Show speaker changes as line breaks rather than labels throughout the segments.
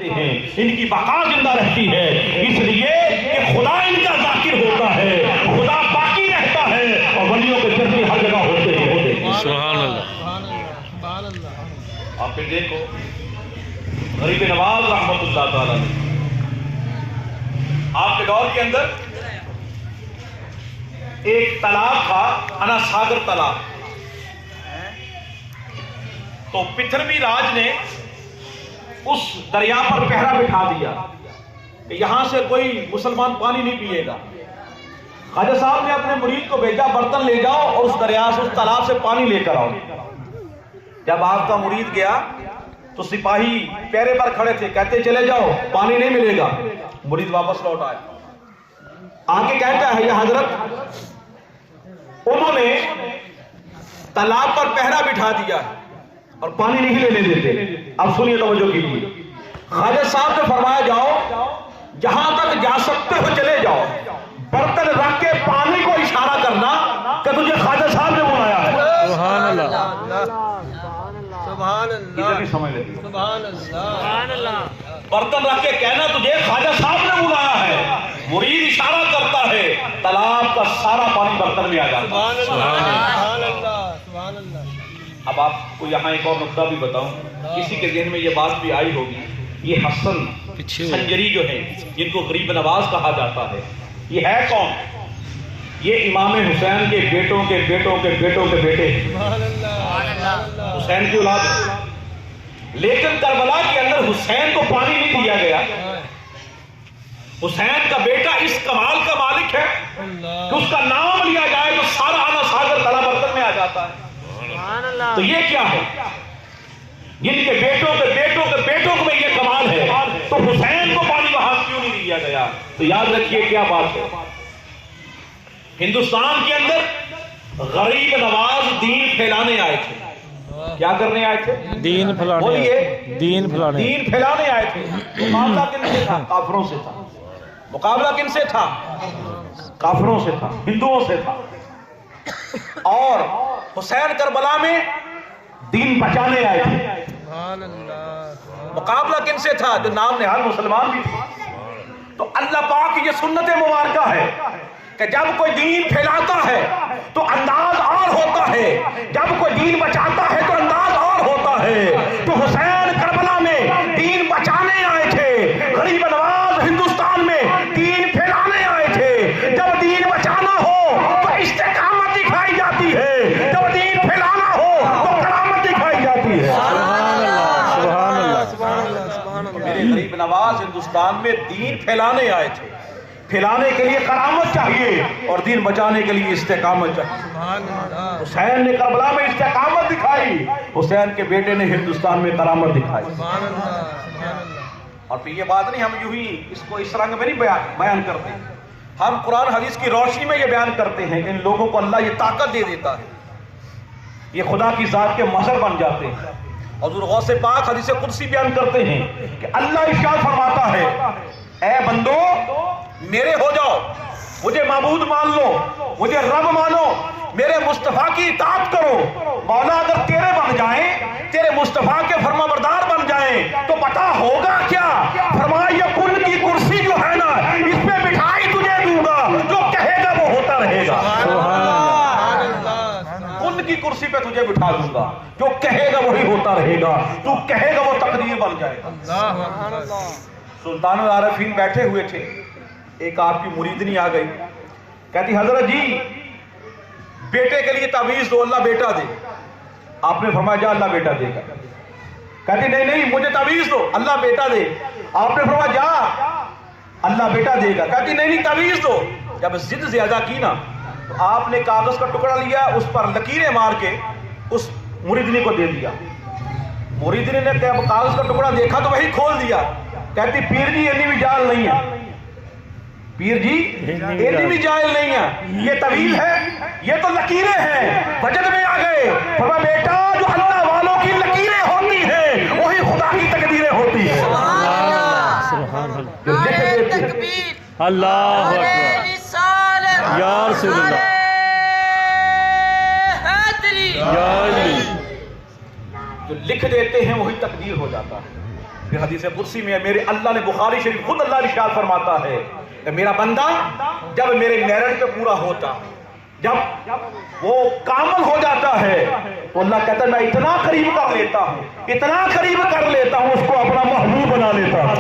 رہتے ہیں، ان کی بقا زندہ رہتی ہے، اس لیے کہ خدا ان کا ذاکر ہوتا ہے، خدا باقی رہتا ہے، اور ولیوں کے جذبے ہر جگہ ہوتے ہیں۔
سبحان اللہ۔
آپ پھر دیکھو غریب نواز رحمت اللہ تعالیٰ نے آپ کے دور کے اندر ایک تالاب تھا، انا ساگر تالاب، تو پتھروی راج نے اس دریا پر پہرا بٹھا دیا کہ یہاں سے کوئی مسلمان پانی نہیں پیے گا۔ خواجہ صاحب نے اپنے مرید کو بھیجا، برتن لے جاؤ اور اس دریا سے، اس تالاب سے پانی لے کر آؤ۔ جب آپ کا مرید گیا تو سپاہی پیرے پر کھڑے تھے، کہتے چلے جاؤ پانی نہیں ملے گا۔ مرید واپس لوٹ آئے، آگے کہتا ہے یا حضرت انہوں نے تالاب پر پہرا بٹھا دیا اور پانی نہیں لینے دیتے۔ اب سنیے توجہ کیجیے، خواجہ صاحب نے فرمایا جاؤ جہاں تک جا سکتے ہو چلے جاؤ، برتن رکھ کے پانی کو اشارہ کرنا کہ تجھے خواجہ صاحب نے بلایا ہے۔
سبحان اللہ۔
سبحان اللہ، سبحان اللہ۔
برتن رکھ کے کہنا تجھے خواجہ صاحب نے بلایا ہے، مرید اشارہ کرتا ہے، تالاب کا سارا پانی برتن میں آ جاتا ہے۔
سبحان اللہ، سبحان اللہ۔
اب آپ کو یہاں ایک اور نقطہ بھی بتاؤں، کسی کے ذہن میں یہ بات بھی آئی ہوگی، یہ حسن سنجری جو ہے جن کو غریب نواز کہا جاتا ہے، یہ ہے کون؟ یہ امام حسین کے بیٹوں کے بیٹوں کے بیٹوں کے بیٹے حسین کی اولاد ہے۔ لیکن کربلا کے اندر حسین کو پانی نہیں دیا گیا۔ حسین کا بیٹا اس کمال کا مالک ہے کہ اس کا نام لیا جائے تو سارا آنا ساگر تلا برتن میں آ جاتا ہے۔ تو یہ کیا ہے؟ جن کے بیٹوں کے بیٹوں کے بیٹوں کو میں یہ کمال ہے، تو حسین کو پانی وہاں کیوں نہیں دیا گیا؟ تو یاد رکھیے کیا بات ہے، ہندوستان کے اندر غریب نواز دین پھیلانے آئے تھے۔ کیا کرنے آئے تھے؟
دین پھیلانے،
بولیے،
دین پھیلانے،
دین پھیلانے آئے تھے۔ مقابلہ کن سے تھا؟ کافروں سے تھا۔ مقابلہ کن سے تھا؟ کافروں سے تھا، ہندوؤں سے تھا۔ اور حسین کربلا میں دین بچانے آئے تھے۔ مقابلہ کن سے تھا؟ جو نام نہاد مسلمان بھی تھے۔ تو اللہ پاک کی یہ سنت مبارکہ ہے کہ جب کوئی دین پھیلاتا ہے تو انداز اور ہوتا ہے، جب کوئی دین بچاتا ہے تو انداز اور ہوتا ہے۔ تو حسین کربلا میں دین بچانے آئے تھے، غریب نواز ہندوستان میں دین پھیلانے آئے تھے۔ جب دین بچانا ہو تو استقامت دکھائی جاتی ہے، جب دین پھیلانا ہو تو کرامت دکھائی جاتی ہے۔
سبحان اللہ، سبحان اللہ۔
میرے غریب نواز ہندوستان میں دین پھیلانے آئے تھے، پھیلانے کے لیے کرامت چاہیے اور دین بچانے کے لیے استقامت چاہیے۔ حسین نے کربلا میں استقامت دکھائی، حسین کے بیٹے نے ہندوستان میں کرامت دکھائی۔ اور پھر یہ بات نہیں ہم یوں ہی اس کو اس رنگ میں نہیں بیان کرتے، ہم قرآن حدیث کی روشنی میں یہ بیان کرتے ہیں کہ ان لوگوں کو اللہ یہ طاقت دے دیتا ہے، یہ خدا کی ذات کے مظہر بن جاتے ہیں۔ حضور غوث پاک حدیث قدسی بیان کرتے ہیں کہ اللہ ارشاد فرماتا ہے، اے بندو میرے ہو جاؤ، مجھے معبود مان لو، مجھے رب مانو، میرے مصطفیٰ کی اطاعت کرو۔ مولا اگر تیرے بن جائیں، تیرے مصطفیٰ کے فرما بردار بن جائیں تو پتہ ہوگا کیا؟ فرمایا یہ کن کی کرسی جو ہے نا، اس پہ مٹھائی تجھے دوں گا، جو کہے گا وہ ہوتا رہے گا۔ کن کی کرسی پہ تجھے بٹھا دوں گا، جو کہے گا وہی ہوتا رہے گا، تو کہے گا وہ تقدیر بن جائے گا۔ سلطان العارفین بیٹھے ہوئے تھے، ایک آپ کی مریدنی آ گئی، کہتی حضرت جی بیٹے کے لیے تعویذ دو، اللہ بیٹا دے۔ آپ نے فرمایا جا اللہ بیٹا دے گا۔ کہتی نہیں نہیں مجھے تعویذ دو، اللہ بیٹا دے۔ آپ نے فرمایا جا اللہ بیٹا دے گا۔ کہتی نہیں نہیں تعویذ دو۔ جب ضد زیادہ کی نا تو آپ نے کاغذ کا ٹکڑا لیا، اس پر لکیریں مار کے اس مریدنی کو دے دیا۔ مریدنی نے کاغذ کا ٹکڑا دیکھا تو وہی کھول دیا۔ کہتی پیر جی اتنی بھی جال نہیں ہے، پیر جی اتنی بھی جائل نہیں ہے، یہ طویل ہے، یہ تو لکیریں ہیں۔ وجد میں آ گئے، فرمایا بیٹا جو اللہ والوں کی لکیریں ہوتی ہیں وہی خدا کی تقدیریں ہوتی ہیں۔
اللہ اکبر، یا رسول اللہ، یا علی۔
جو لکھ دیتے ہیں وہی تقدیر ہو جاتا ہے۔ پھر حدیث قدسی میں میرے اللہ نے بخاری شریف خود اللہ ارشاد فرماتا ہے کہ میرا بندہ جب میرے میرٹ پہ پورا ہوتا، جب وہ کامل ہو جاتا ہے تو اللہ کہتا ہے میں اتنا قریب کر لیتا ہوں، اتنا قریب کر لیتا ہوں، اس کو اپنا محبوب بنا لیتا ہوں،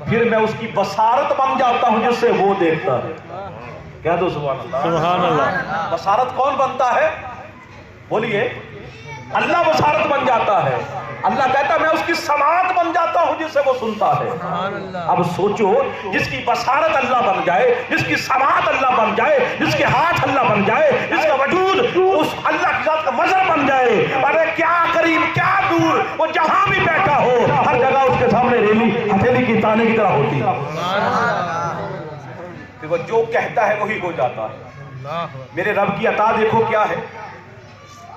پھر میں اس کی بصارت بن جاتا ہوں جس سے وہ دیکھتا ہے۔ کہہ دو سبحان اللہ۔
سبحان اللہ۔
بصارت کون بنتا ہے؟ بولیے، اللہ بصارت بن جاتا ہے۔ اللہ کہتا ہے میں اس کی سماعت بن جاتا ہوں جس سے وہ سنتا ہے۔ اب سوچو، جس کی بصارت اللہ بن جائے، جس کی سماعت اللہ بن جائے، جس کے ہاتھ اللہ بن جائے، جس کا وجود اس اللہ کی ذات کا مظہر بن جائے، ارے کیا قریب کیا دور، وہ جہاں بھی بیٹھا ہو ہر جگہ اس کے سامنے ریلی ہتھیلی کی تانے کی طرح ہوتی ہے، کہ وہ جو کہتا ہے وہی ہو جاتا ہے۔ میرے رب کی عطا دیکھو کیا ہے۔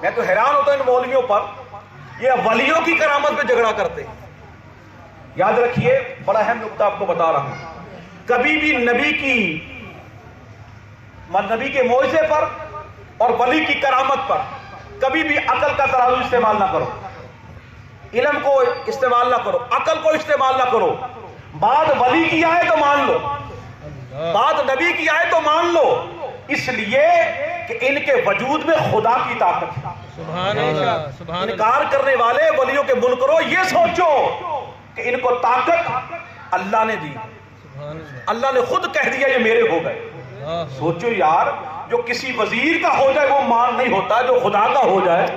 میں تو حیران ہوتا ہوں ان مولویوں پر، یہ ولیوں کی کرامت پہ جھگڑا کرتے ہیں۔ یاد رکھیے، بڑا اہم نقطہ آپ کو بتا رہا ہوں، کبھی بھی نبی کے معجزے پر اور ولی کی کرامت پر کبھی بھی عقل کا ترازو استعمال نہ کرو، علم کو استعمال نہ کرو، عقل کو استعمال نہ کرو۔ بات ولی کی آئے تو مان لو، بات نبی کی آئے تو مان لو، اس لیے کہ ان کے وجود میں خدا کی طاقت ہے۔ انکار کرنے والے ولیوں کے منکروں یہ سوچو کہ ان کو طاقت اللہ نے دی، اللہ نے خود کہہ دیا یہ میرے ہو گئے۔ سوچو یار، جو کسی وزیر کا ہو جائے وہ مان نہیں ہوتا، جو خدا کا ہو جائے،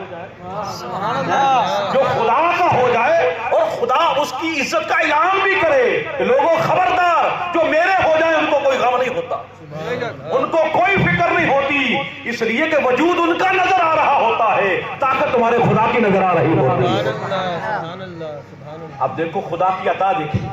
جو خدا کا ہو جائے اور خدا اس کی عزت کا اعلان بھی کرے کہ لوگوں خبردار، جو میرے ہو جائے ان کو کوئی غم نہیں ہوتا، ان کو کوئی فکر نہیں ہوتی، اس لیے کہ وجود ان کا نظر آ رہا ہوتا ہے، طاقت تمہارے خدا کی نظر آ رہی ہوتی ہے۔ اب دیکھو خدا کی عطا دیکھیں،